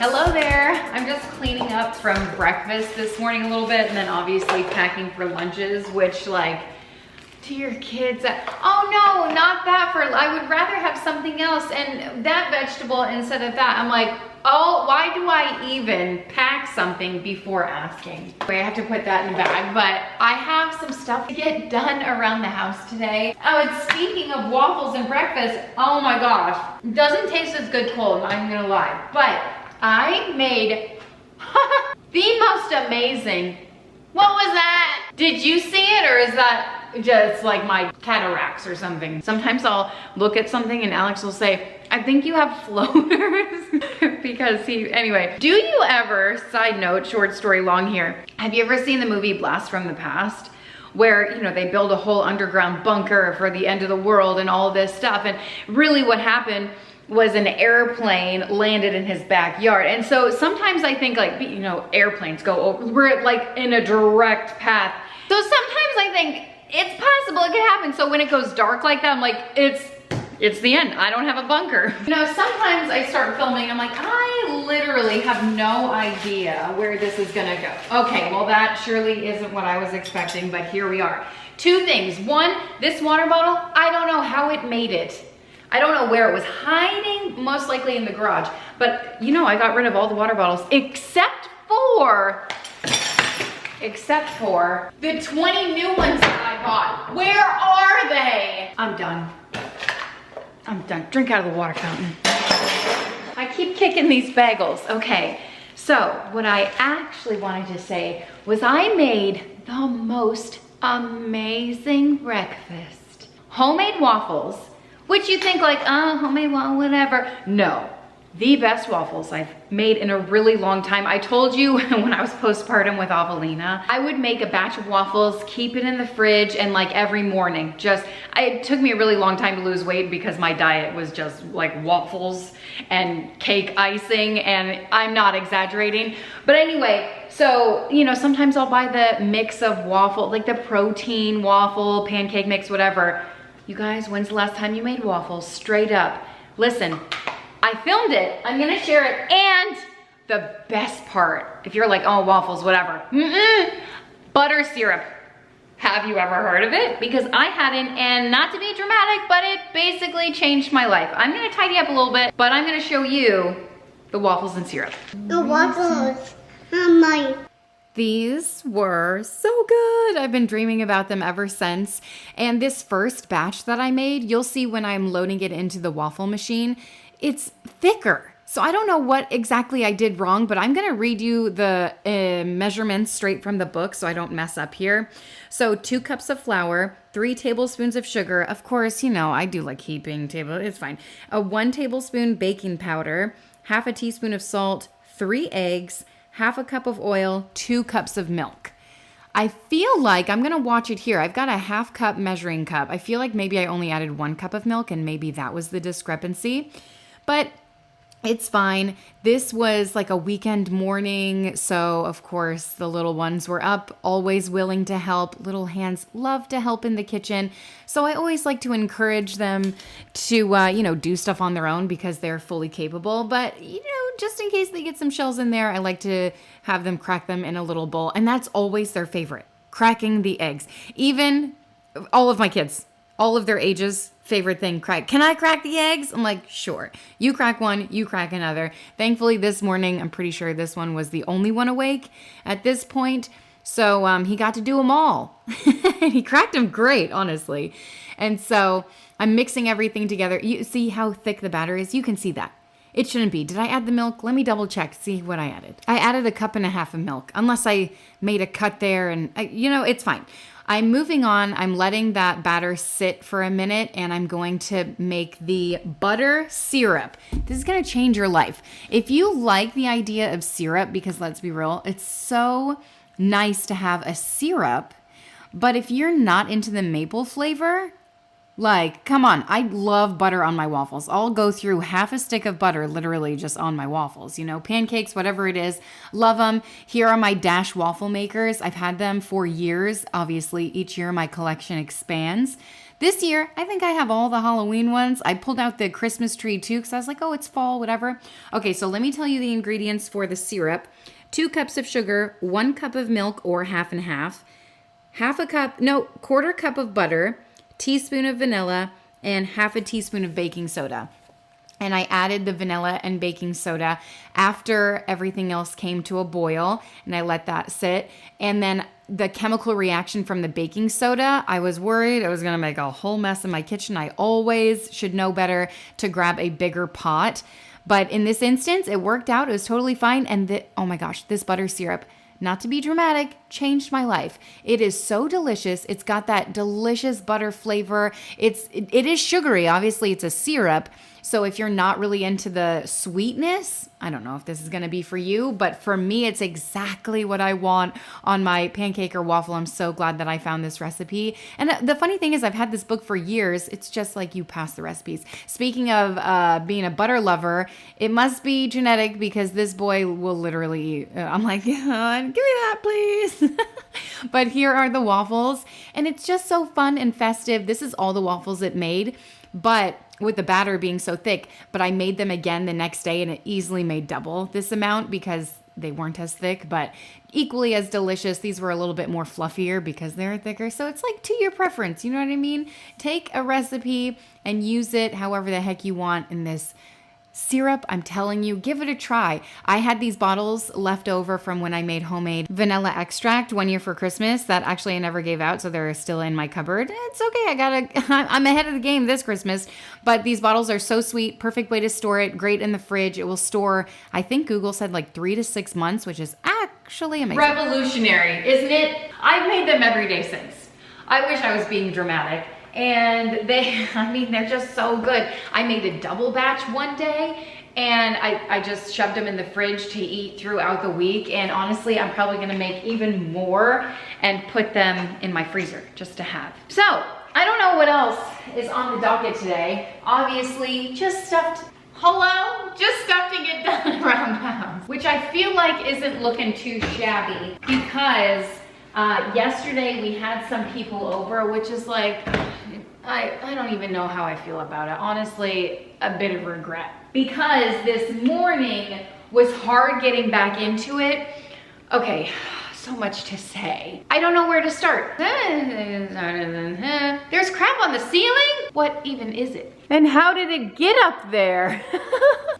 Hello there. I'm just cleaning up from breakfast this morning a little bit and then obviously packing for lunches, which like, to your kids, oh no, not that I would rather have something else and that vegetable instead of that. I'm like, oh, why do I even pack something before asking? I have to put that in the bag, but I have some stuff to get done around the house today. Oh, and speaking of waffles and breakfast, oh my gosh, it doesn't taste as good cold, I'm gonna lie, but I made the most amazing, what was that? Did you see it, or is that just like my cataracts or something? Sometimes I'll look at something and Alex will say, I think you have floaters because anyway. Do you ever, side note, short story long here, have you ever seen the movie Blast from the Past? Where, you know, they build a whole underground bunker for the end of the world and all this stuff. And really what happened was an airplane landed in his backyard. And so sometimes I think like, you know, airplanes go over, we're like in a direct path. So sometimes I think it's possible it could happen. So when it goes dark like that, I'm like, it's the end. I don't have a bunker. You know, sometimes I start filming, I'm like, I literally have no idea where this is gonna go. Okay, well that surely isn't what I was expecting, but here we are. Two things. One, this water bottle, I don't know how it made it. I don't know where it was hiding, most likely in the garage. But you know, I got rid of all the water bottles except for the 20 new ones that I bought. Where are they? I'm done. Drink out of the water fountain. I keep kicking these bagels. Okay, so what I actually wanted to say was I made the most amazing breakfast. Homemade waffles, which you think like, oh, homemade waffle, whatever. No. The best waffles I've made in a really long time. I told you when I was postpartum with Avelina, I would make a batch of waffles, keep it in the fridge, and like every morning, it took me a really long time to lose weight because my diet was just like waffles and cake icing, and I'm not exaggerating. But anyway, so, you know, sometimes I'll buy the mix of waffle, like the protein waffle, pancake mix, whatever. You guys, when's the last time you made waffles? Straight up. Listen, I filmed it, I'm gonna share it, and the best part, if you're like, oh, waffles, whatever, butter syrup. Have you ever heard of it? Because I hadn't, and not to be dramatic, but it basically changed my life. I'm gonna tidy up a little bit, but I'm gonna show you the waffles and syrup. The waffles are mine. These were so good. I've been dreaming about them ever since. And this first batch that I made, you'll see when I'm loading it into the waffle machine, it's thicker. So I don't know what exactly I did wrong, but I'm gonna read you the measurements straight from the book so I don't mess up here. So 2 cups of flour, 3 tablespoons of sugar. Of course, you know, I do like heaping table, it's fine. 1 tablespoon baking powder, half a teaspoon of salt, 3 eggs, half a cup of oil, 2 cups of milk. I feel like, I'm gonna watch it here. I've got a half cup measuring cup. I feel like maybe I only added 1 cup of milk and maybe that was the discrepancy, but it's fine. This was like a weekend morning, so of course the little ones were up, always willing to help. Little hands love to help in the kitchen. So I always like to encourage them to, you know, do stuff on their own because they're fully capable. But, you know, just in case they get some shells in there, I like to have them crack them in a little bowl. And that's always their favorite, cracking the eggs. Even all of my kids, all of their ages, favorite thing, crack. Can I crack the eggs? I'm like, sure. You crack one, you crack another. Thankfully this morning, I'm pretty sure this one was the only one awake at this point. So he got to do them all. He cracked them great, honestly. And so I'm mixing everything together. You see how thick the batter is? You can see that. It shouldn't be. Did I add the milk? Let me double check, see what I added. I added 1.5 cups of milk, unless I made a cut there and, you know, it's fine. I'm moving on. I'm letting that batter sit for a minute and I'm going to make the butter syrup. This is going to change your life. If you like the idea of syrup, because let's be real, it's so nice to have a syrup, but if you're not into the maple flavor, Like, come on. I love butter on my waffles. I'll go through half a stick of butter literally just on my waffles, you know, pancakes, whatever it is. Love them. Here are my Dash waffle makers. I've had them for years. Obviously, each year my collection expands. This year, I think I have all the Halloween ones. I pulled out the Christmas tree too because I was like, oh, it's fall, whatever. Okay, so let me tell you the ingredients for the syrup. 2 cups of sugar, 1 cup of milk or half and half, quarter cup of butter, teaspoon of vanilla, and half a teaspoon of baking soda. And I added the vanilla and baking soda after everything else came to a boil, and I let that sit. And then the chemical reaction from the baking soda, I was worried I was going to make a whole mess in my kitchen. I always should know better to grab a bigger pot. But in this instance, it worked out. It was totally fine. And oh my gosh, this butter syrup, not to be dramatic, changed my life. It is so delicious. It's got that delicious butter flavor. It is sugary. Obviously, it's a syrup. So if you're not really into the sweetness, I don't know if this is going to be for you, but for me, it's exactly what I want on my pancake or waffle. I'm so glad that I found this recipe. And the funny thing is I've had this book for years. It's just like you pass the recipes. Speaking of being a butter lover, it must be genetic because this boy will literally, I'm like, give me that, please. But here are the waffles. And it's just so fun and festive. This is all the waffles it made. But with the batter being so thick, but I made them again the next day and it easily made double this amount because they weren't as thick, but equally as delicious. These were a little bit more fluffier because they're thicker. So it's like to your preference. You know what I mean? Take a recipe and use it however the heck you want in this syrup. I'm telling you, give it a try. I had these bottles left over from when I made homemade vanilla extract one year for Christmas that actually I never gave out, so they're still in my cupboard. It's okay. I'm ahead of the game this Christmas, but these bottles are so sweet. Perfect way to store it. Great in the fridge. It will store, I think Google said like 3 to 6 months, which is actually amazing. Revolutionary, isn't it? I've made them every day since. I wish I was being dramatic. And they're just so good. I made a double batch one day and I just shoved them in the fridge to eat throughout the week. And honestly, I'm probably gonna make even more and put them in my freezer just to have. So, I don't know what else is on the docket today. Obviously, just stuff to get done around the house. Which I feel like isn't looking too shabby because yesterday we had some people over, which is like, I don't even know how I feel about it. Honestly, a bit of regret. Because this morning was hard getting back into it. Okay, so much to say. I don't know where to start. There's crap on the ceiling? What even is it? And how did it get up there?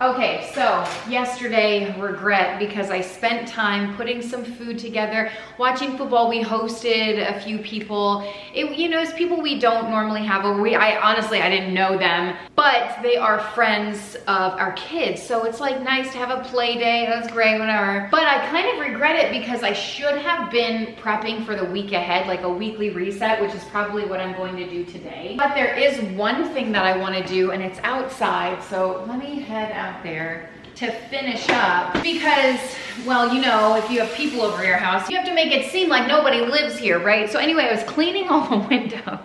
Okay, so yesterday, regret because I spent time putting some food together, watching football. We hosted a few people. It's people we don't normally have over. I didn't know them, but they are friends of our kids. So it's like nice to have a play day. That's great, whatever. But I kind of regret it because I should have been prepping for the week ahead, like a weekly reset, which is probably what I'm going to do today. But there is one thing that I want to do, and it's outside. So let me head out there to finish up because, well, if you have people over your house, you have to make it seem like nobody lives here, right? So anyway, I was cleaning all the windows.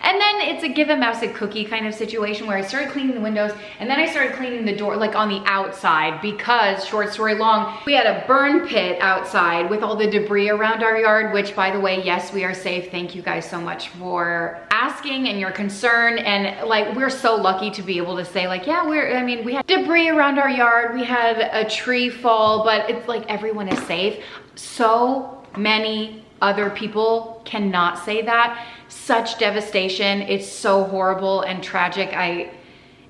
And then it's a give a mouse a cookie kind of situation where I started cleaning the windows and then I started cleaning the door, like on the outside, because short story long, we had a burn pit outside with all the debris around our yard, which by the way, yes, we are safe. Thank you guys so much for asking and your concern. And like, we're so lucky to be able to say like, yeah, we had debris around our yard. We had a tree fall, but it's like everyone is safe. So many other people cannot say that. Such devastation. It's so horrible and tragic.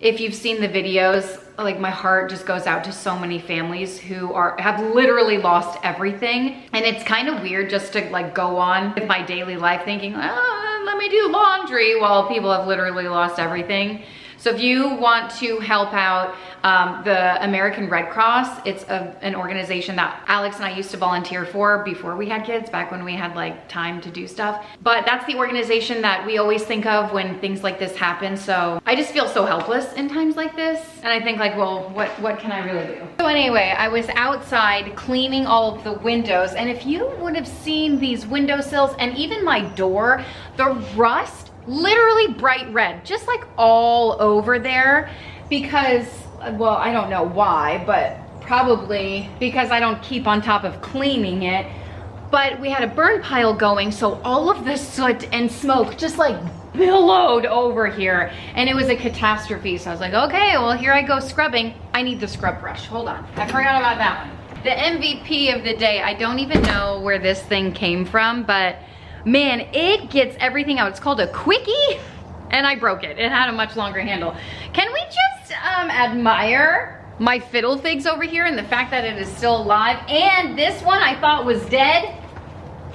If you've seen the videos, like my heart just goes out to so many families who have literally lost everything. And it's kind of weird just to like go on with my daily life thinking, let me do laundry while people have literally lost everything. So if you want to help out the American Red Cross, it's an organization that Alex and I used to volunteer for before we had kids, back when we had like time to do stuff. But that's the organization that we always think of when things like this happen. So I just feel so helpless in times like this. And I think like, well, what can I really do? So anyway, I was outside cleaning all of the windows. And if you would have seen these windowsills and even my door, the rust literally bright red, just like all over there because, well, I don't know why, but probably because I don't keep on top of cleaning it. But we had a burn pile going, so all of the soot and smoke just like billowed over here, and it was a catastrophe. So I was like, okay, well, here I go scrubbing. I need the scrub brush. Hold on, I forgot about that one. The MVP of the day, I don't even know where this thing came from, but man, it gets everything out. It's called a quickie, and I broke it. It had a much longer handle. Can we just admire my fiddle figs over here and the fact that it is still alive? And this one I thought was dead.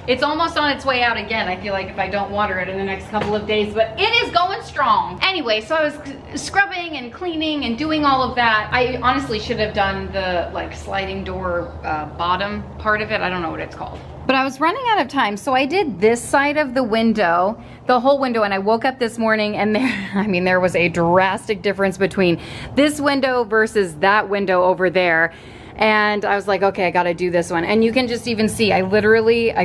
It's almost on its way out again, I feel like, if I don't water it in the next couple of days, but it is going strong. Anyway, so I was scrubbing and cleaning and doing all of that. I honestly should have done the like sliding door bottom part of it. I don't know what it's called. But I was running out of time, so I did this side of the window, the whole window, and I woke up this morning and there, I mean, there was a drastic difference between this window versus that window over there. And I was like, okay, I gotta do this one. And you can just even see, I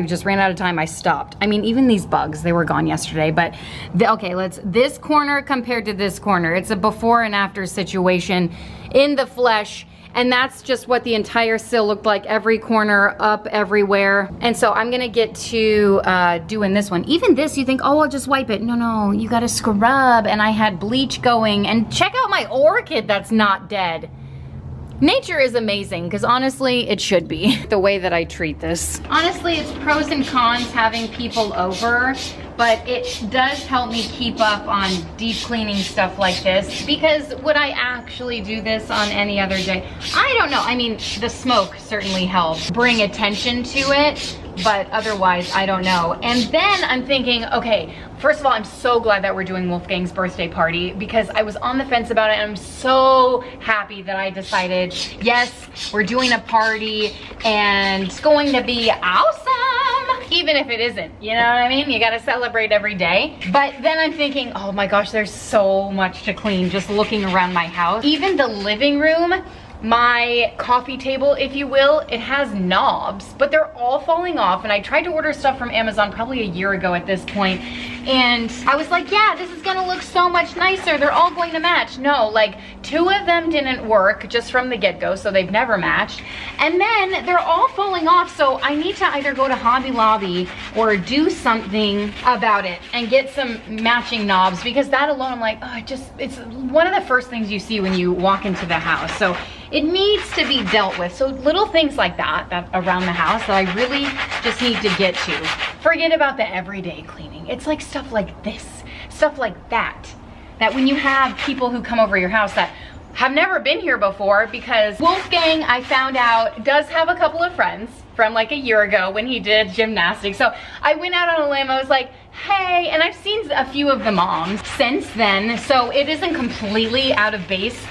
just ran out of time, I stopped. I mean, even these bugs, they were gone yesterday, but okay, this corner compared to this corner, it's a before and after situation in the flesh. And that's just what the entire sill looked like, every corner, up everywhere. And so I'm gonna get to doing this one. Even this, you think, oh, I'll just wipe it. No, you gotta scrub. And I had bleach going. And check out my orchid that's not dead. Nature is amazing, because honestly, it should be, the way that I treat this. Honestly, it's pros and cons having people over, but it does help me keep up on deep cleaning stuff like this, because would I actually do this on any other day? I don't know. I mean, the smoke certainly helps bring attention to it, but otherwise, I don't know. And then I'm thinking, okay, first of all, I'm so glad that we're doing Wolfgang's birthday party, because I was on the fence about it, and I'm so happy that I decided, yes, we're doing a party, and it's going to be awesome, even if it isn't, you know what I mean? You gotta celebrate every day. But then I'm thinking, oh my gosh, there's so much to clean just looking around my house. Even the living room, my coffee table, if you will, it has knobs, but they're all falling off. And I tried to order stuff from Amazon probably a year ago at this point, and I was like, yeah, this is gonna look so much nicer. They're all going to match. No, like 2 of them didn't work just from the get-go, so they've never matched. And then they're all falling off, so I need to either go to Hobby Lobby or do something about it and get some matching knobs, because that alone, I'm like, oh, it's one of the first things you see when you walk into the house. So it needs to be dealt with. So little things like that around the house that I really just need to get to. Forget about the everyday cleaning. It's like stuff like this, stuff like that when you have people who come over your house that have never been here before, because Wolfgang, I found out, does have a couple of friends from like a year ago when he did gymnastics. So I went out on a limb, I was like, hey, and I've seen a few of the moms since then, so it isn't completely out of base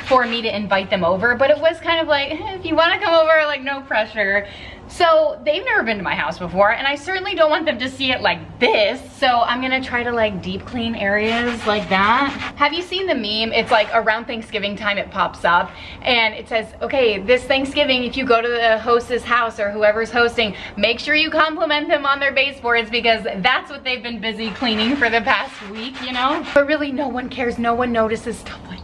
for me to invite them over, but it was kind of like, if you want to come over, like, no pressure. So they've never been to my house before, and I certainly don't want them to see it like this, so I'm gonna try to like deep clean areas like that. Have you seen the meme? It's like around Thanksgiving time it pops up, and it says, okay, this Thanksgiving, if you go to the host's house or whoever's hosting, make sure you compliment them on their baseboards, because that's what they've been busy cleaning for the past week, you know? But really, no one cares, no one notices stuff like this.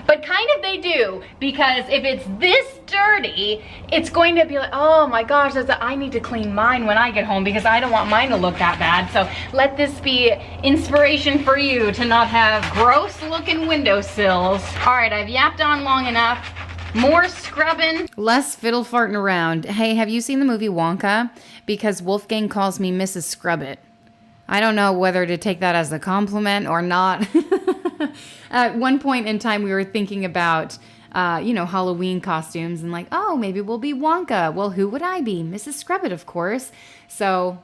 But kind of they do, because if it's this dirty, it's going to be like, oh my gosh, I need to clean mine when I get home, because I don't want mine to look that bad. So let this be inspiration for you to not have gross looking windowsills. All right, I've yapped on long enough. More scrubbing. Less fiddle farting around. Hey, have you seen the movie Wonka? Because Wolfgang calls me Mrs. Scrubbit. I don't know whether to take that as a compliment or not. At one point in time, we were thinking about, Halloween costumes and like, oh, maybe we'll be Wonka. Well, who would I be? Mrs. Scrubbit, of course. So,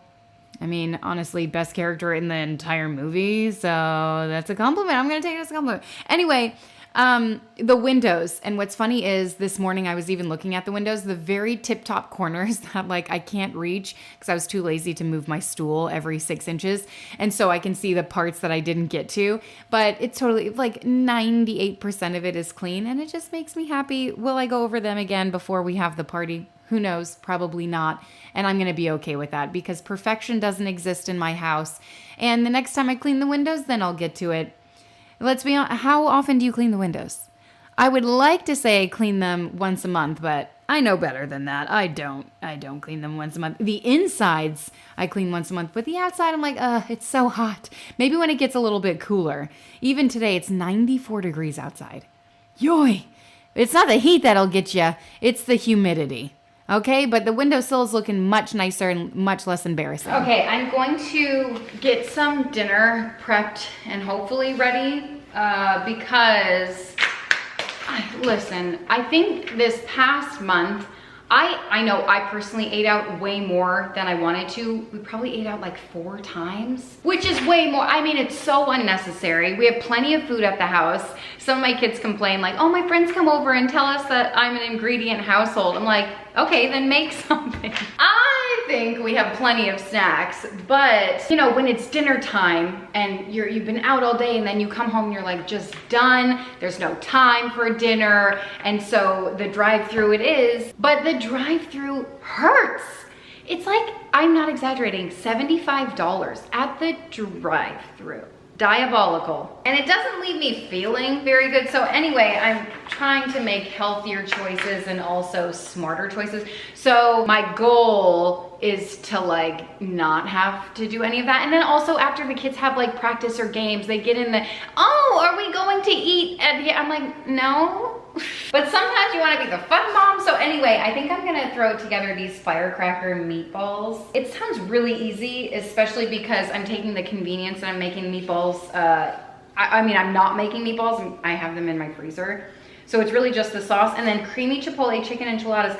I mean, honestly, best character in the entire movie. So that's a compliment. I'm going to take it as a compliment. Anyway, the windows. And what's funny is this morning I was even looking at the windows, the very tip top corners that like I can't reach because I was too lazy to move my stool every 6 inches. And so I can see the parts that I didn't get to, but it's totally like 98% of it is clean, and it just makes me happy. Will I go over them again before we have the party? Who knows? Probably not. And I'm going to be okay with that because perfection doesn't exist in my house. And the next time I clean the windows, then I'll get to it. Let's be honest, how often do you clean the windows? I would like to say I clean them once a month, but I know better than that. I don't clean them once a month. The insides I clean once a month, but the outside I'm like, it's so hot. Maybe when it gets a little bit cooler. Even today it's 94 degrees outside. Yoy! It's not the heat that'll get you, it's the humidity. Okay, but the windowsill is looking much nicer and much less embarrassing. Okay, I'm going to get some dinner prepped and hopefully ready because, listen, I think this past month, I know I personally ate out way more than I wanted to. We probably ate out like 4 times, which is way more. I mean, it's so unnecessary. We have plenty of food at the house. Some of my kids complain like, oh, my friends come over and tell us that I'm an ingredient household. I'm like, okay, then make something. I think we have plenty of snacks, but you know, when it's dinner time and you've been out all day and then you come home and you're like just done, there's no time for dinner, and so the drive-through it is, but the drive-through hurts. It's like, I'm not exaggerating, $75 at the drive-through. Diabolical. And it doesn't leave me feeling very good. So anyway, I'm trying to make healthier choices and also smarter choices. So my goal is to like not have to do any of that. And then also after the kids have like practice or games, they get in the, oh, are we going to eat? And I'm like, no. But sometimes you want to be the fun mom. So anyway, I think I'm gonna throw together these firecracker meatballs. It sounds really easy, especially because I'm taking the convenience and I'm making meatballs. I mean, I'm not making meatballs. I have them in my freezer. So it's really just the sauce and then creamy chipotle chicken enchiladas.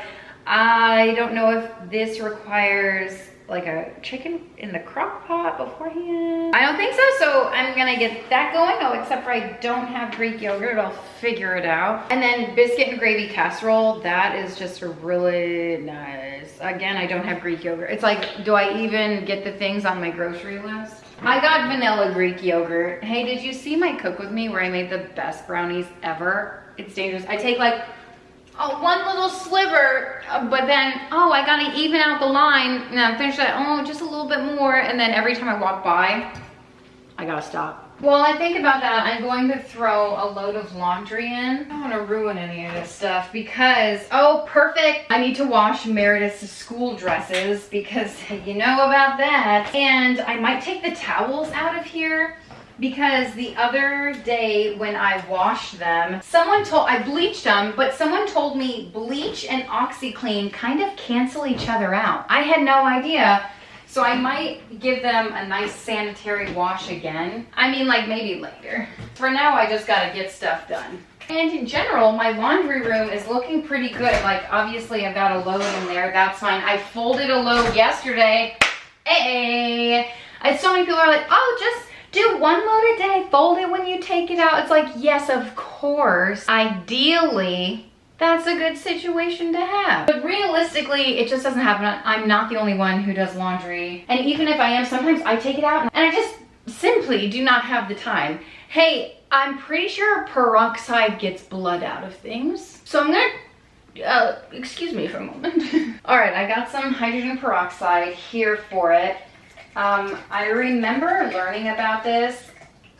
I don't know if this requires like a chicken in the crock pot beforehand. I don't think so, so I'm gonna get that going. Oh, except for I don't have Greek yogurt, I'll figure it out. And then biscuit and gravy casserole, that is just really nice. Again, I don't have Greek yogurt. It's like, do I even get the things on my grocery list? I got vanilla Greek yogurt. Hey, did you see my cook with me where I made the best brownies ever? It's dangerous. I take like, oh, one little sliver, but then, oh, I gotta even out the line, and then finish that, oh, just a little bit more, and then every time I walk by, I gotta stop. While I think about that, I'm going to throw a load of laundry in. I don't wanna ruin any of this stuff because, oh, perfect. I need to wash Meredith's school dresses because you know about that. And I might take the towels out of here because the other day when I washed them, I bleached them, but someone told me bleach and OxyClean kind of cancel each other out. I had no idea. So I might give them a nice sanitary wash again. I mean, like maybe later. For now, I just gotta get stuff done. And in general, my laundry room is looking pretty good. Like obviously I've got a load in there, that's fine. I folded a load yesterday. Hey, so many people are like, oh, just do one load a day, fold it when you take it out. It's like, yes, of course. Ideally, that's a good situation to have. But realistically, it just doesn't happen. I'm not the only one who does laundry. And even if I am, sometimes I take it out and I just simply do not have the time. Hey, I'm pretty sure peroxide gets blood out of things. So I'm gonna, excuse me for a moment. All right, I got some hydrogen peroxide here for it. I remember learning about this.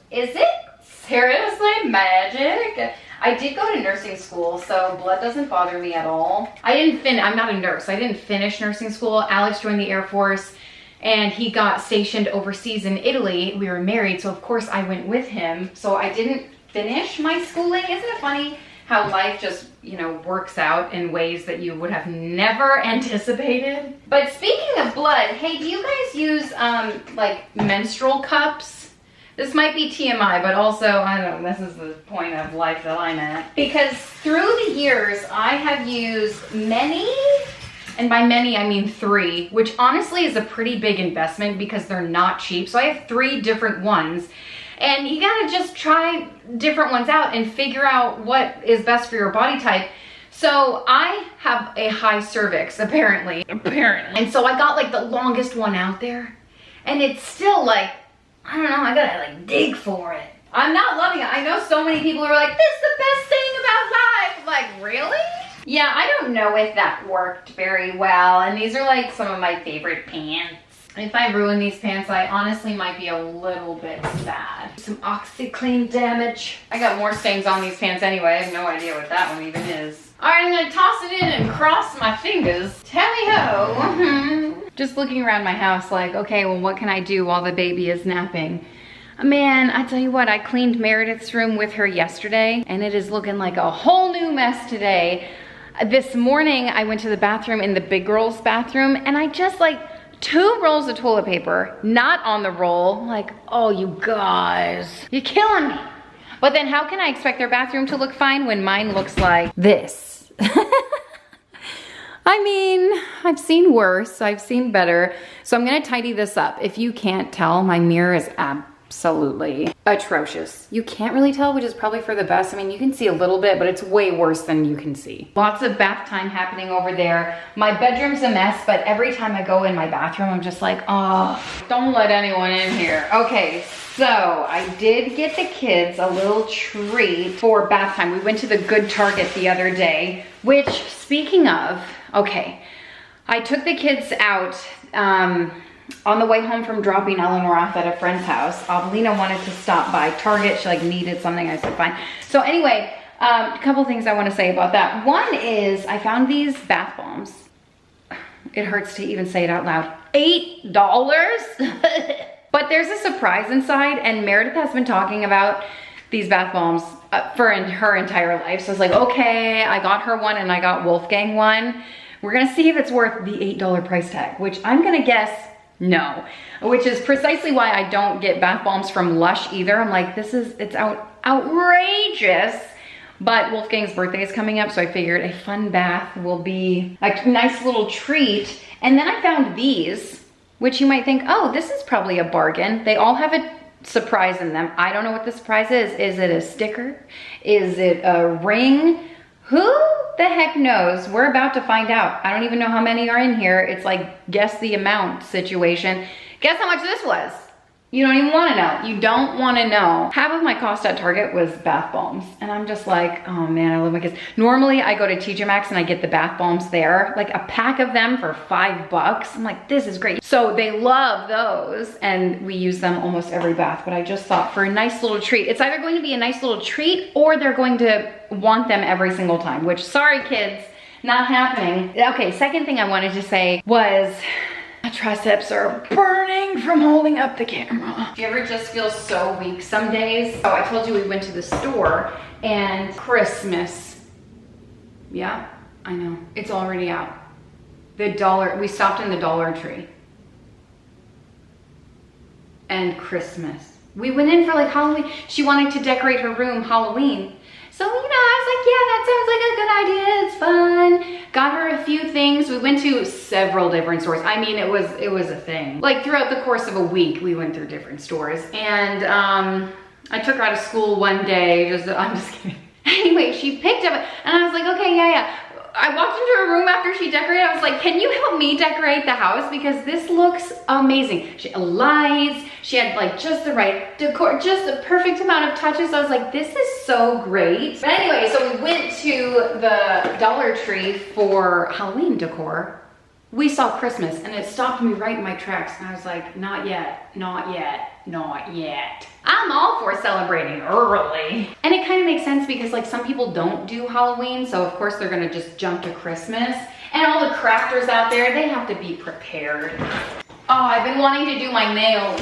Is it seriously magic? I did go to nursing school, so blood doesn't bother me at all. I'm not a nurse. I didn't finish nursing school. Alex joined the Air Force and he got stationed overseas in Italy. We were married, so of course I went with him. So I didn't finish my schooling. Isn't it funny how life just, you know, works out in ways that you would have never anticipated? But speaking of blood, hey, do you guys use like menstrual cups? This might be TMI, but also, I don't know, this is the point of life that I'm at. Because through the years, I have used many, and by many I mean 3, which honestly is a pretty big investment because they're not cheap. So I have 3 different ones. And you gotta just try different ones out and figure out what is best for your body type. So I have a high cervix, apparently. And so I got like the longest one out there. And it's still like, I don't know, I gotta like dig for it. I'm not loving it. I know so many people are like, this is the best thing about life. I'm like, really? Yeah, I don't know if that worked very well. And these are like some of my favorite pants. If I ruin these pants, I honestly might be a little bit sad. Some OxyClean damage. I got more stains on these pants anyway. I have no idea what that one even is. All right, I'm gonna toss it in and cross my fingers. Tally-ho. Just looking around my house like, okay, well, what can I do while the baby is napping? Man, I tell you what, I cleaned Meredith's room with her yesterday, and it is looking like a whole new mess today. This morning, I went to the bathroom in the big girl's bathroom, and I just like 2 rolls of toilet paper, not on the roll. Like, oh, you guys, you're killing me. But then how can I expect their bathroom to look fine when mine looks like this? I mean, I've seen worse, I've seen better. So I'm gonna tidy this up. If you can't tell, my mirror is absolutely atrocious. You can't really tell, which is probably for the best. I mean, you can see a little bit, but it's way worse than you can see. Lots of bath time happening over there. My bedroom's a mess, but every time I go in my bathroom, I'm just like, oh, don't let anyone in here. Okay, so I did get the kids a little treat for bath time. We went to the Good Target the other day, which, speaking of, okay, I took the kids out, on the way home from dropping Eleanor off at a friend's house. Avelina wanted to stop by Target. She like needed something. I said, fine. So anyway, a couple things I want to say about that. One is I found these bath bombs. It hurts to even say it out loud. $8. But there's a surprise inside, and Meredith has been talking about these bath bombs for her entire life. So I was like, okay, I got her one and I got Wolfgang one. We're gonna see if it's worth the $8 price tag, which I'm gonna guess no, which is precisely why I don't get bath bombs from Lush either. I'm like, it's outrageous. But Wolfgang's birthday is coming up, so I figured a fun bath will be a nice little treat. And then I found these, which you might think, oh, this is probably a bargain. They all have a surprise in them. I don't know what the surprise is. Is it a sticker? Is it a ring? Who the heck knows? We're about to find out. I don't even know how many are in here. It's like guess the amount situation. Guess how much this was? You don't even want to know. You don't want to know. Half of my cost at Target was bath bombs. And I'm just like, oh man, I love my kids. Normally I go to TJ Maxx and I get the bath bombs there, like a pack of them for $5. I'm like, this is great. So they love those and we use them almost every bath. But I just thought for a nice little treat, it's either going to be a nice little treat or they're going to want them every single time, which sorry kids, not happening. Okay, second thing I wanted to say was, my triceps are burning from holding up the camera. Do you ever just feel so weak some days? Oh, I told you we went to the store and Christmas. Yeah, I know. It's already out. We stopped in the Dollar Tree. And Christmas. We went in for like Halloween. She wanted to decorate her room Halloween. So, you know, I was like, yeah, that sounds like a good idea. It's fun. Got her a few things. We went to several different stores. I mean, it was a thing. Like throughout the course of a week, we went through different stores. And I took her out of school one day. I'm just kidding. Anyway, she picked up, and I was like, okay, yeah. I walked into her room after she decorated. I was like, can you help me decorate the house? Because this looks amazing. She had lights. She had like just the right decor, just the perfect amount of touches. I was like, this is so great. But anyway, so we went to the Dollar Tree for Halloween decor. We saw Christmas and it stopped me right in my tracks. And I was like, not yet, not yet, not yet. I'm all for celebrating early. And it kind of makes sense because like some people don't do Halloween. So of course they're gonna just jump to Christmas. And all the crafters out there, they have to be prepared. Oh, I've been wanting to do my nails.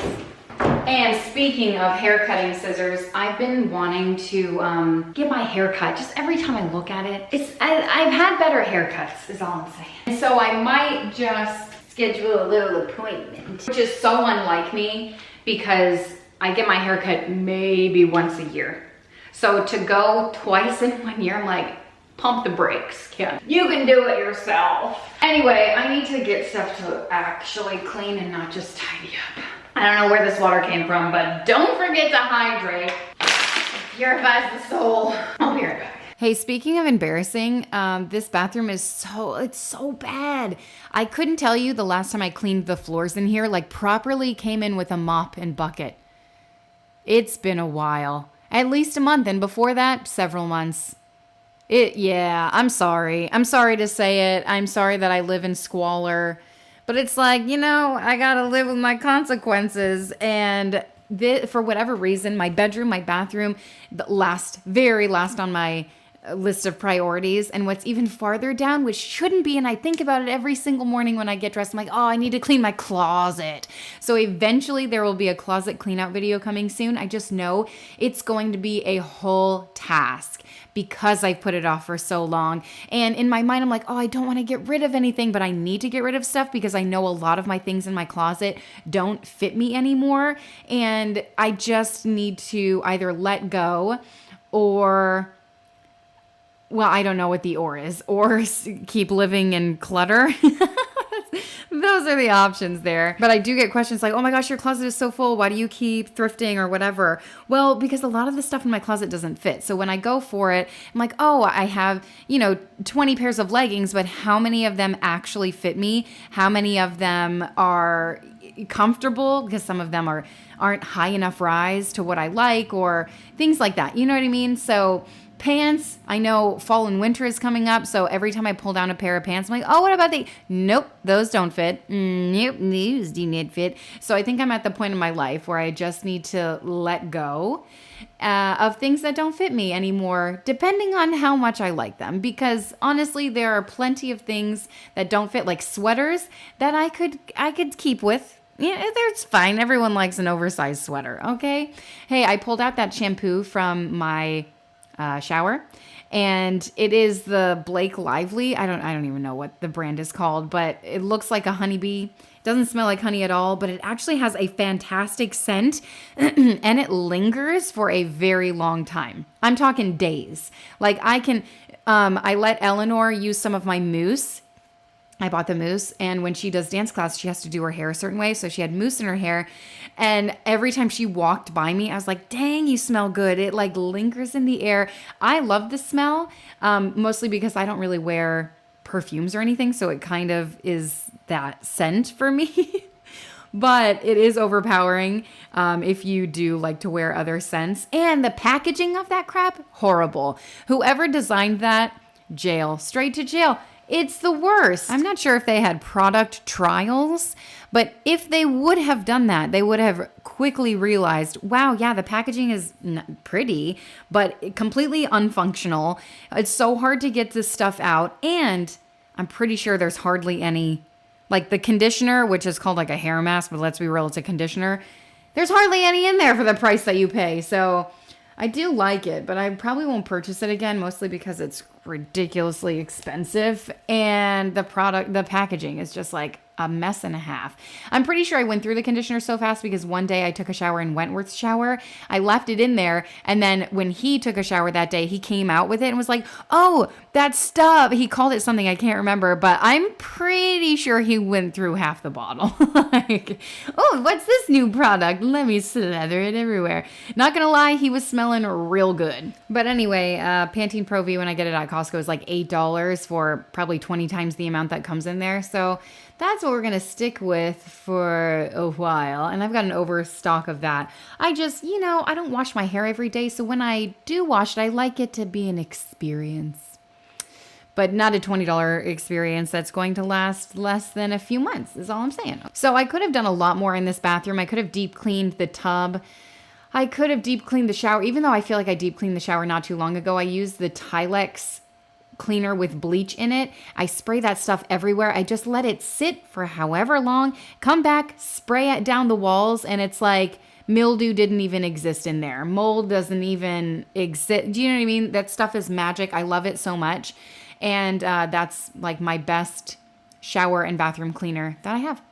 And speaking of hair cutting scissors, I've been wanting to get my hair cut. Just every time I look at it, I've had better haircuts is all I'm saying. And so I might just schedule a little appointment, which is so unlike me because I get my hair cut maybe once a year. So to go twice in 1 year, I'm like, pump the brakes, Kim. You can do it yourself. Anyway, I need to get stuff to actually clean and not just tidy up. I don't know where this water came from, but don't forget to hydrate. It purifies the soul. I'll be right back. Hey, speaking of embarrassing, this bathroom is so bad. I couldn't tell you the last time I cleaned the floors in here, like properly came in with a mop and bucket. It's been a while, at least a month, and before that, several months. Yeah, I'm sorry. I'm sorry to say it. I'm sorry that I live in squalor. But it's like, I gotta live with my consequences. And for whatever reason, my bedroom, my bathroom, very last on my list of priorities. And what's even farther down, which shouldn't be, and I think about it every single morning when I get dressed, I'm like, oh, I need to clean my closet. So eventually there will be a closet clean out video coming soon. I just know it's going to be a whole task because I've put it off for so long. And in my mind, I'm like, oh, I don't want to get rid of anything, but I need to get rid of stuff because I know a lot of my things in my closet don't fit me anymore. And I just need to either let go or... well, I don't know what the or is, or keep living in clutter. Those are the options there. But I do get questions like, oh my gosh, your closet is so full. Why do you keep thrifting or whatever? Well, because a lot of the stuff in my closet doesn't fit. So when I go for it, I'm like, oh, I have, 20 pairs of leggings, but how many of them actually fit me? How many of them are comfortable? Because some of them aren't high enough rise to what I like or things like that. You know what I mean? So pants, I know fall and winter is coming up, so every time I pull down a pair of pants, I'm like, oh, what about nope, those don't fit. Nope, these do not fit. So I think I'm at the point in my life where I just need to let go of things that don't fit me anymore, depending on how much I like them. Because honestly, there are plenty of things that don't fit, like sweaters that I could keep with. Yeah, it's fine. Everyone likes an oversized sweater, okay? Hey, I pulled out that shampoo from my shower, and it is the Blake Lively. I don't even know what the brand is called, but it looks like a honeybee. It doesn't smell like honey at all, but it actually has a fantastic scent and it lingers for a very long time. I'm talking days. Like I let Eleanor use some of my mousse. I bought the mousse, and when she does dance class, she has to do her hair a certain way. So she had mousse in her hair, and every time she walked by me, I was like, dang, you smell good. It like lingers in the air. I love the smell, mostly because I don't really wear perfumes or anything. So it kind of is that scent for me. But it is overpowering if you do like to wear other scents. And the packaging of that crap, horrible. Whoever designed that, jail, straight to jail. It's the worst. I'm not sure if they had product trials, but if they would have done that, they would have quickly realized, wow, yeah, the packaging is pretty, but completely unfunctional. It's so hard to get this stuff out. And I'm pretty sure there's hardly any, like the conditioner, which is called like a hair mask, but let's be real, it's a conditioner. There's hardly any in there for the price that you pay. So I do like it, but I probably won't purchase it again, mostly because it's ridiculously expensive, and the packaging is just like a mess and a half. I'm pretty sure I went through the conditioner so fast because one day I took a shower in Wentworth's shower. I left it in there, and then when he took a shower that day, he came out with it and was like, oh, that stuff. He called it something I can't remember, but I'm pretty sure he went through half the bottle. Like, oh, what's this new product? Let me slather it everywhere. Not gonna lie, he was smelling real good. But anyway, Pantene Pro V, when I get it at Costco, is like $8 for probably 20 times the amount that comes in there. So that's what we're going to stick with for a while. And I've got an overstock of that. I just, I don't wash my hair every day. So when I do wash it, I like it to be an experience. But not a $20 experience that's going to last less than a few months is all I'm saying. So I could have done a lot more in this bathroom. I could have deep cleaned the tub. I could have deep cleaned the shower. Even though I feel like I deep cleaned the shower not too long ago, I used the Tilex cleaner with bleach in it. I spray that stuff everywhere. I just let it sit for however long, come back, spray it down the walls, and it's like mildew didn't even exist in there. Mold doesn't even exist. Do you know what I mean? That stuff is magic. I love it so much. And that's like my best shower and bathroom cleaner that I have.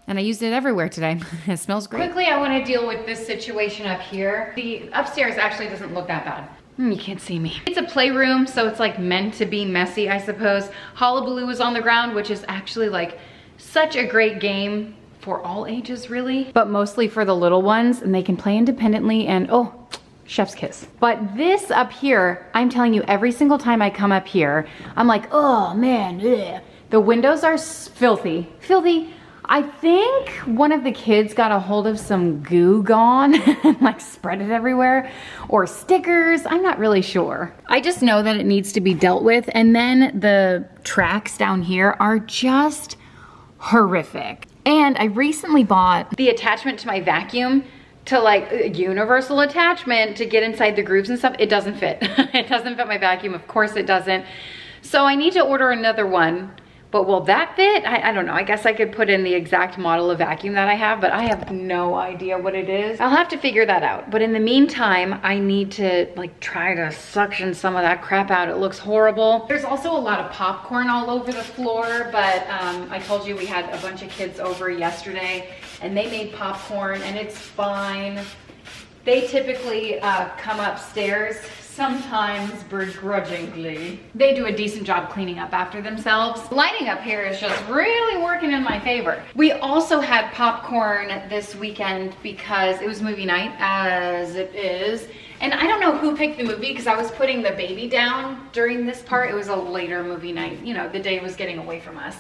And I used it everywhere today. It smells great. Quickly, I want to deal with this situation up here. The upstairs actually doesn't look that bad. You can't see me. It's a playroom, so it's like meant to be messy, I suppose. Hullabaloo is on the ground, which is actually like such a great game for all ages, really. But mostly for the little ones, and they can play independently, and oh, chef's kiss. But this up here, I'm telling you, every single time I come up here, I'm like, oh man, ugh. The windows are filthy. Filthy. I think one of the kids got a hold of some Goo Gone and like spread it everywhere, or stickers, I'm not really sure. I just know that it needs to be dealt with, and then the tracks down here are just horrific. And I recently bought the attachment to my vacuum, to like a universal attachment to get inside the grooves and stuff. It doesn't fit. It doesn't fit my vacuum, of course it doesn't. So I need to order another one. But will that fit? I don't know. I guess I could put in the exact model of vacuum that I have, but I have no idea what it is. I'll have to figure that out. But in the meantime, I need to like try to suction some of that crap out. It looks horrible. There's also a lot of popcorn all over the floor, but I told you we had a bunch of kids over yesterday and they made popcorn and it's fine. They typically come upstairs, sometimes begrudgingly. They do a decent job cleaning up after themselves. Lighting up here is just really working in my favor. We also had popcorn this weekend because it was movie night, as it is. And I don't know who picked the movie because I was putting the baby down during this part. It was a later movie night. You know, the day was getting away from us.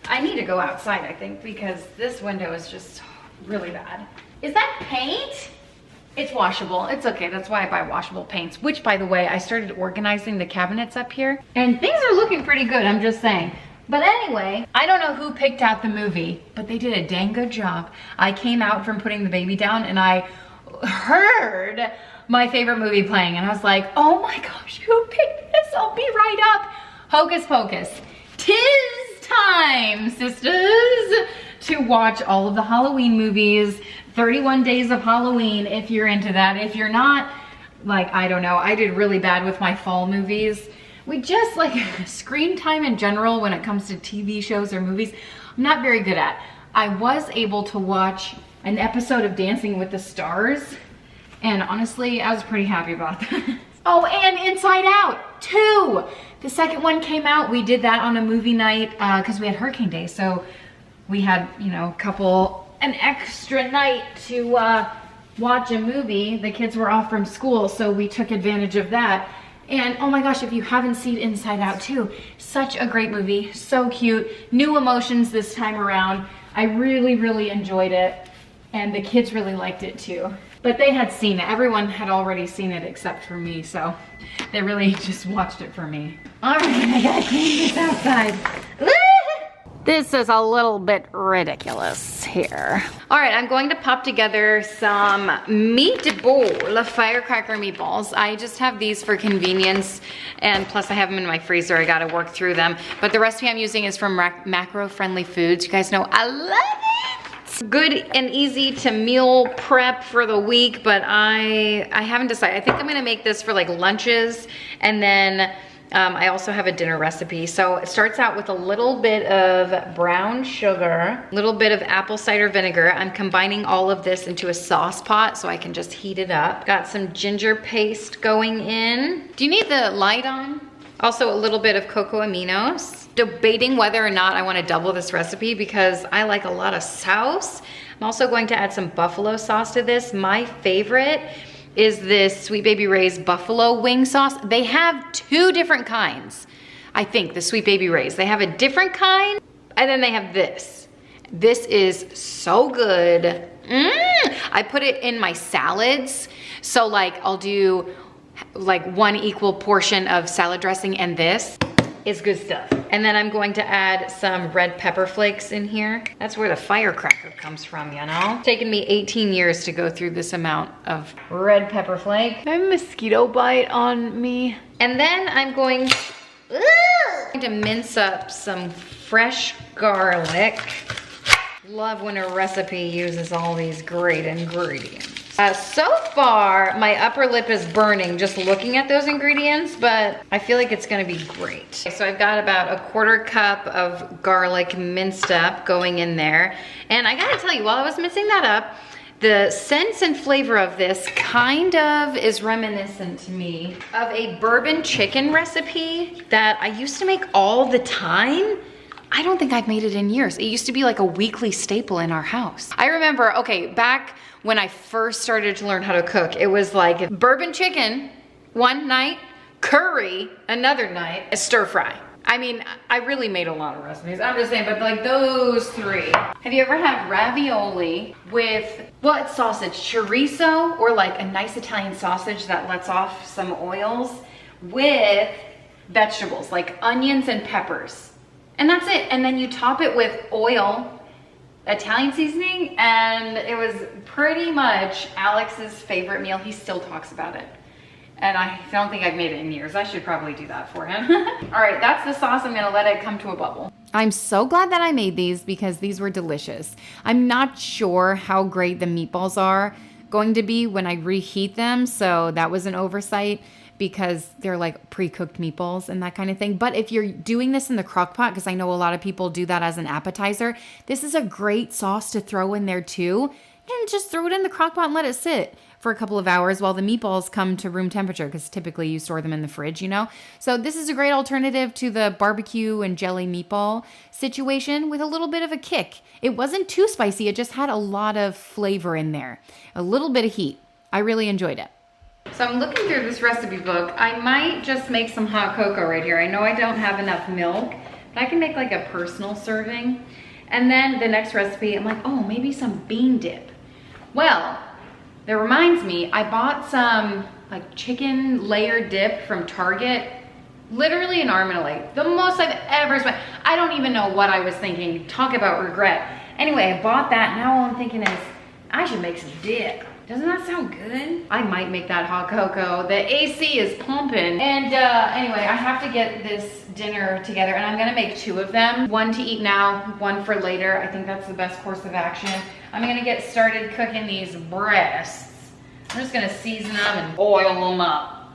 I need to go outside, I think, because this window is just really bad. Is that paint? It's washable. It's okay. That's why I buy washable paints, which, by the way, I started organizing the cabinets up here and things are looking pretty good, I'm just saying. But anyway, I don't know who picked out the movie, but they did a dang good job. I came out from putting the baby down and I heard my favorite movie playing and I was like, oh my gosh, who picked this? I'll be right up. Hocus Pocus. 'Tis time, sisters, to watch all of the Halloween movies. 31 Days of Halloween, if you're into that. If you're not, like, I don't know, I did really bad with my fall movies. We just, like, screen time in general when it comes to TV shows or movies, I'm not very good at. I was able to watch an episode of Dancing with the Stars, and honestly, I was pretty happy about that. Oh, and Inside Out 2. The second one came out. We did that on a movie night because we had Hurricane Day, so we had, you know, an extra night to watch a movie. The kids were off from school, so we took advantage of that. And oh my gosh, if you haven't seen Inside Out 2, such a great movie, so cute. New emotions this time around. I really, really enjoyed it. And the kids really liked it too. But they had seen it. Everyone had already seen it except for me, so they really just watched it for me. All right, I gotta clean this outside. This is a little bit ridiculous here. All right, I'm going to pop together some meatball, firecracker meatballs. I just have these for convenience, and plus I have them in my freezer. I gotta work through them. But the recipe I'm using is from Macro Friendly Foods. You guys know I love it. Good and easy to meal prep for the week, but I haven't decided. I think I'm gonna make this for like lunches, and then I also have a dinner recipe. So it starts out with a little bit of brown sugar, a little bit of apple cider vinegar. I'm combining all of this into a sauce pot so I can just heat it up. Got some ginger paste going in. Do you need the light on? Also a little bit of cocoa aminos. Debating whether or not I want to double this recipe because I like a lot of sauce. I'm also going to add some buffalo sauce to this. My favorite is this Sweet Baby Ray's buffalo wing sauce. They have two different kinds. I think the Sweet Baby Ray's. They have a different kind, and then they have this. This is so good. I put it in my salads. So like I'll do like one equal portion of salad dressing, and this is good stuff. And then I'm going to add some red pepper flakes in here. That's where the firecracker comes from, you know? It's taken me 18 years to go through this amount of red pepper flake. I have a mosquito bite on me. And then I'm going to mince up some fresh garlic. Love when a recipe uses all these great ingredients. So far, my upper lip is burning just looking at those ingredients, but I feel like it's gonna be great. So I've got about a 1/4 cup of garlic minced up going in there. And I gotta tell you, while I was mincing that up, the sense and flavor of this kind of is reminiscent to me of a bourbon chicken recipe that I used to make all the time. I don't think I've made it in years. It used to be like a weekly staple in our house. I remember, okay, back when I first started to learn how to cook, it was like bourbon chicken one night, curry another night, a stir fry. I mean, I really made a lot of recipes. I'm just saying, but like those 3. Have you ever had ravioli with, well, it's sausage, chorizo, or like a nice Italian sausage that lets off some oils with vegetables, like onions and peppers. And that's it. And then you top it with oil, Italian seasoning, and it was pretty much Alex's favorite meal. He still talks about it. And I don't think I've made it in years. I should probably do that for him. All right, that's the sauce. I'm gonna let it come to a bubble. I'm so glad that I made these because these were delicious. I'm not sure how great the meatballs are going to be when I reheat them. So that was an oversight because they're like pre-cooked meatballs and that kind of thing. But if you're doing this in the crock pot, because I know a lot of people do that as an appetizer, this is a great sauce to throw in there too. And just throw it in the crock pot and let it sit for a couple of hours while the meatballs come to room temperature, because typically you store them in the fridge, you know? So this is a great alternative to the barbecue and jelly meatball situation with a little bit of a kick. It wasn't too spicy. It just had a lot of flavor in there, a little bit of heat. I really enjoyed it. So I'm looking through this recipe book. I might just make some hot cocoa right here. I know I don't have enough milk, but I can make like a personal serving. And then the next recipe, I'm like, oh, maybe some bean dip. Well, that reminds me, I bought some like chicken layer dip from Target, literally an arm and a leg. The most I've ever spent. I don't even know what I was thinking. Talk about regret. Anyway, I bought that. Now all I'm thinking is, I should make some dip. Doesn't that sound good? I might make that hot cocoa. The AC is pumping. And anyway, I have to get this dinner together and I'm gonna make 2 of them. One to eat now, one for later. I think that's the best course of action. I'm gonna get started cooking these breasts. I'm just gonna season them and oil them up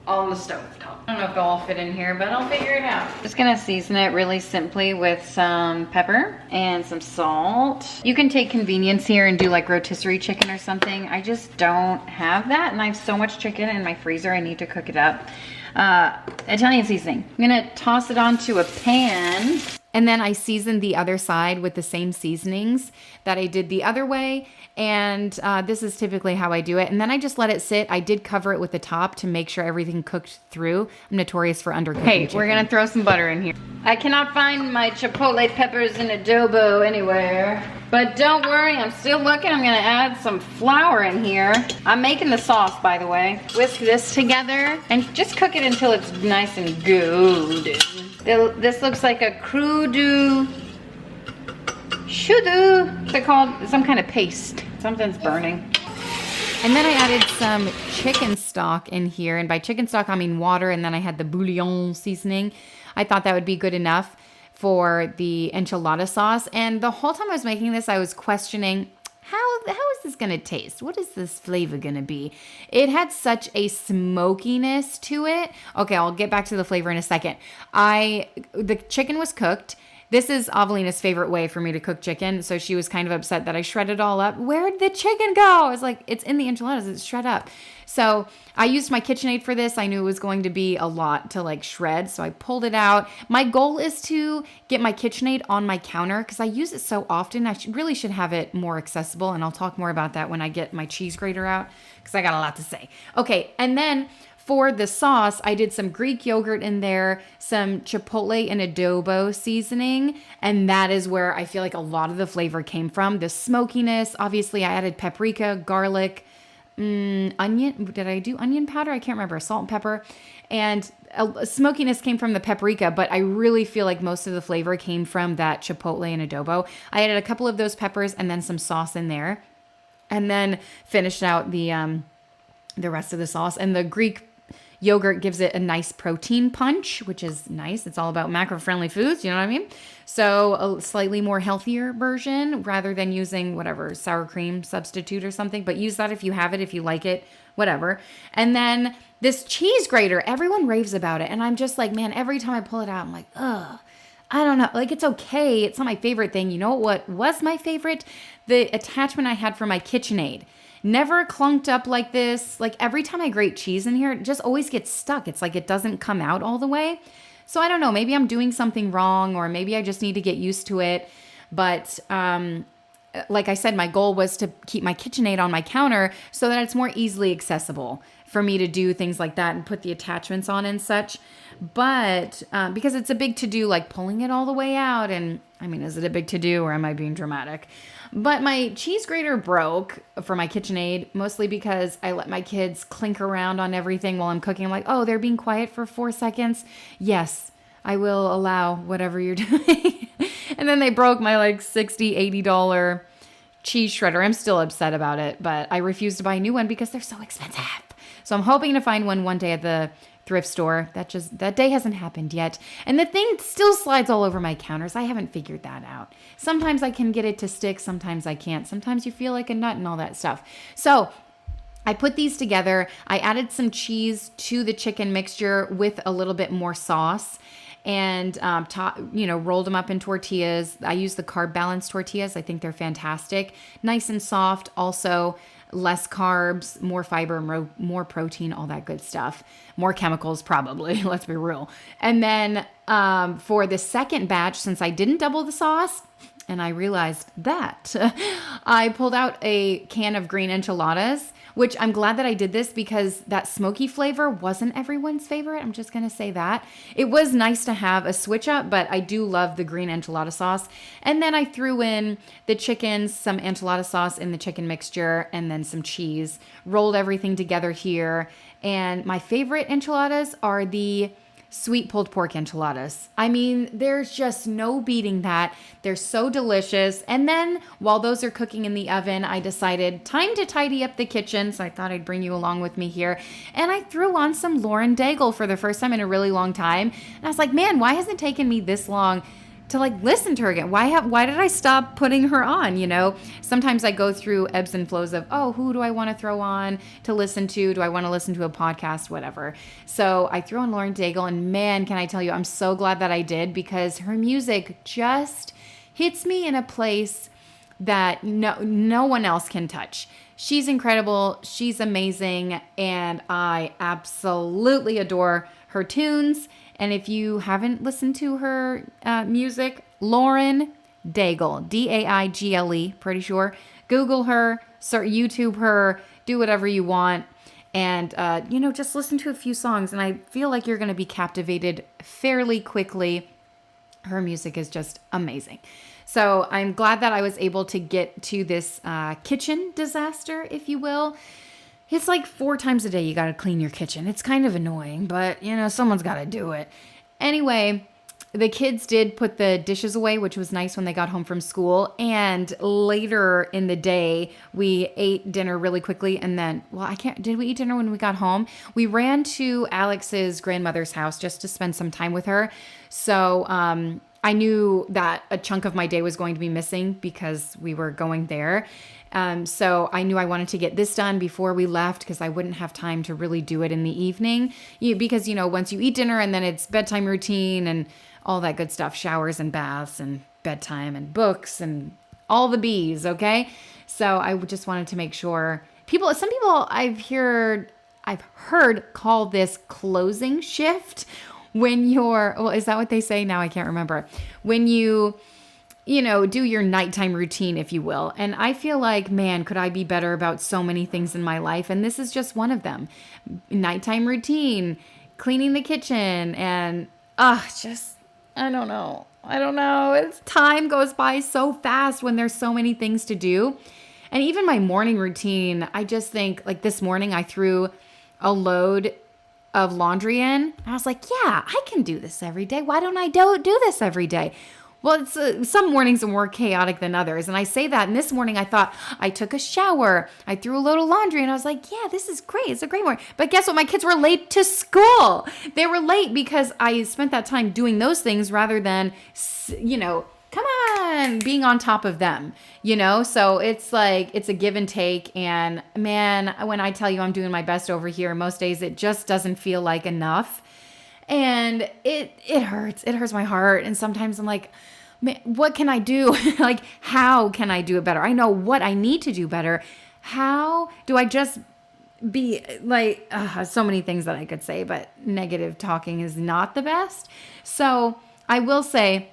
on the stove top. I don't know if they'll all fit in here, but I'll figure it out. Just gonna season it really simply with some pepper and some salt. You can take convenience here and do like rotisserie chicken or something. I just don't have that, and I have so much chicken in my freezer, I need to cook it up. Italian seasoning. I'm gonna toss it onto a pan. And then I seasoned the other side with the same seasonings that I did the other way. And this is typically how I do it. And then I just let it sit. I did cover it with the top to make sure everything cooked through. I'm notorious for undercooking. Hey, we're gonna throw some butter in here. I cannot find my chipotle peppers and adobo anywhere. But don't worry, I'm still looking. I'm gonna add some flour in here. I'm making the sauce, by the way. Whisk this together and just cook it until it's nice and golden. This looks like a crudo shudu. What's it called? Some kind of paste. Something's burning. And then I added some chicken stock in here. And by chicken stock, I mean water. And then I had the bouillon seasoning. I thought that would be good enough for the enchilada sauce. And the whole time I was making this, I was questioning, how is this gonna taste? What is this flavor gonna be? It had such a smokiness to it. Okay, I'll get back to the flavor in a second. The chicken was cooked. This is Avelina's favorite way for me to cook chicken, so she was kind of upset that I shredded it all up. Where'd the chicken go? I was like, it's in the enchiladas, it's shred up. So I used my KitchenAid for this. I knew it was going to be a lot to like shred, so I pulled it out. My goal is to get my KitchenAid on my counter because I use it so often. I really should have it more accessible, and I'll talk more about that when I get my cheese grater out because I got a lot to say. Okay, and then for the sauce, I did some Greek yogurt in there, some chipotle and adobo seasoning, and that is where I feel like a lot of the flavor came from. The smokiness, obviously I added paprika, garlic, onion. Did I do onion powder? I can't remember. Salt and pepper. And smokiness came from the paprika, but I really feel like most of the flavor came from that chipotle and adobo. I added a couple of those peppers and then some sauce in there, and then finished out the rest of the sauce. And the Greek yogurt gives it a nice protein punch, which is nice. It's all about macro-friendly foods, you know what I mean? So a slightly more healthier version rather than using whatever sour cream substitute or something, but use that if you have it, if you like it, whatever. And then this cheese grater, everyone raves about it. And I'm just like, man, every time I pull it out, I'm like, ugh, I don't know. Like, it's okay. It's not my favorite thing. You know what was my favorite? The attachment I had for my KitchenAid. Never clunked up like this. Like every time I grate cheese in here, it just always gets stuck. It's like it doesn't come out all the way. So I don't know, maybe I'm doing something wrong or maybe I just need to get used to it. But like I said, my goal was to keep my KitchenAid on my counter so that it's more easily accessible for me to do things like that and put the attachments on and such. But because it's a big to-do, like pulling it all the way out. And I mean, is it a big to-do or am I being dramatic? But my cheese grater broke for my KitchenAid, mostly because I let my kids clink around on everything while I'm cooking. I'm like, oh, they're being quiet for 4 seconds. Yes, I will allow whatever you're doing. And then they broke my like $60, $80 cheese shredder. I'm still upset about it, but I refuse to buy a new one because they're so expensive. So I'm hoping to find one day at the thrift store. That day hasn't happened yet. And the thing still slides all over my counters. I haven't figured that out. Sometimes I can get it to stick. Sometimes I can't. Sometimes you feel like a nut and all that stuff. So I put these together. I added some cheese to the chicken mixture with a little bit more sauce and rolled them up in tortillas. I use the carb balanced tortillas. I think they're fantastic. Nice and soft. Also, less carbs, more fiber, more protein, all that good stuff. More chemicals, probably. Let's be real. And then for the second batch, since I didn't double the sauce, and I realized that, I pulled out a can of green enchiladas, which I'm glad that I did this because that smoky flavor wasn't everyone's favorite. I'm just going to say that. It was nice to have a switch up, but I do love the green enchilada sauce. And then I threw in the chicken, some enchilada sauce in the chicken mixture, and then some cheese. Rolled everything together here. And my favorite enchiladas are the sweet pulled pork enchiladas. I mean, there's just no beating that. They're so delicious. And then while those are cooking in the oven, I decided time to tidy up the kitchen. So I thought I'd bring you along with me here. And I threw on some Lauren Daigle for the first time in a really long time. And I was like, man, why has it taken me this long to like listen to her again? Why did I stop putting her on? You know, sometimes I go through ebbs and flows of, oh, who do I want to throw on to listen to? Do I want to listen to a podcast? Whatever. So I threw on Lauren Daigle, and man, can I tell you, I'm so glad that I did, because her music just hits me in a place that no one else can touch. She's incredible. She's amazing. And I absolutely adore her tunes. And if you haven't listened to her music, Lauren Daigle, Daigle, pretty sure. Google her, YouTube her, do whatever you want. And, just listen to a few songs. And I feel like you're going to be captivated fairly quickly. Her music is just amazing. So I'm glad that I was able to get to this kitchen disaster, if you will. It's like 4 times a day you got to clean your kitchen. It's kind of annoying, but, someone's got to do it. Anyway, the kids did put the dishes away, which was nice when they got home from school. And later in the day, we ate dinner really quickly. And then, did we eat dinner when we got home? We ran to Alex's grandmother's house just to spend some time with her. So I knew that a chunk of my day was going to be missing because we were going there. So I knew I wanted to get this done before we left because I wouldn't have time to really do it in the evening. Because, once you eat dinner and then it's bedtime routine and all that good stuff, showers and baths and bedtime and books and all the bees, okay? So I just wanted to make sure some people I've heard call this closing shift when is that what they say? Now I can't remember. When you do your nighttime routine, if you will. And I feel like, man, could I be better about so many things in my life? And this is just one of them. Nighttime routine, cleaning the kitchen, and I don't know. Time goes by so fast when there's so many things to do. And even my morning routine, I just think, like this morning, I threw a load of laundry in. I was like, yeah, I can do this every day. Why don't I do this every day? Well, it's some mornings are more chaotic than others. And I say that. And this morning I thought, I took a shower. I threw a load of laundry. And I was like, yeah, this is great. It's a great morning. But guess what? My kids were late to school. They were late because I spent that time doing those things rather than, come on, being on top of them, So it's like, it's a give and take. And man, when I tell you I'm doing my best over here, most days it just doesn't feel like enough. And it hurts. It hurts my heart. And sometimes I'm like, man, what can I do? Like, how can I do it better? I know what I need to do better. How do I just be like, so many things that I could say, but negative talking is not the best. So I will say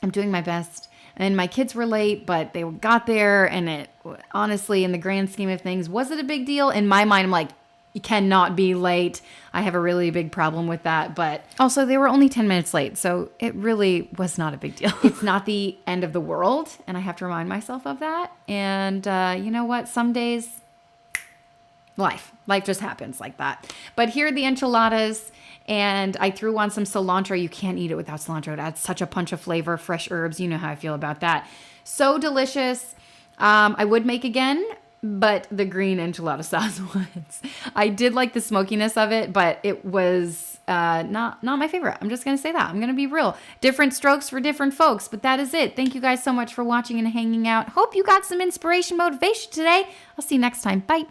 I'm doing my best. And my kids were late, but they got there, and it honestly, in the grand scheme of things, was it a big deal? In my mind, I'm like, you cannot be late. I have a really big problem with that. But also, they were only 10 minutes late, so it really was not a big deal. It's not the end of the world, and I have to remind myself of that. And you know what? Some days, life just happens like that. But here are the enchiladas, and I threw on some cilantro. You can't eat it without cilantro. It adds such a punch of flavor, fresh herbs. You know how I feel about that. So delicious. I would make again, but the green enchilada sauce ones. I did like the smokiness of it, but it was not my favorite. I'm just going to say that. I'm going to be real. Different strokes for different folks, but that is it. Thank you guys so much for watching and hanging out. Hope you got some inspiration, motivation today. I'll see you next time. Bye.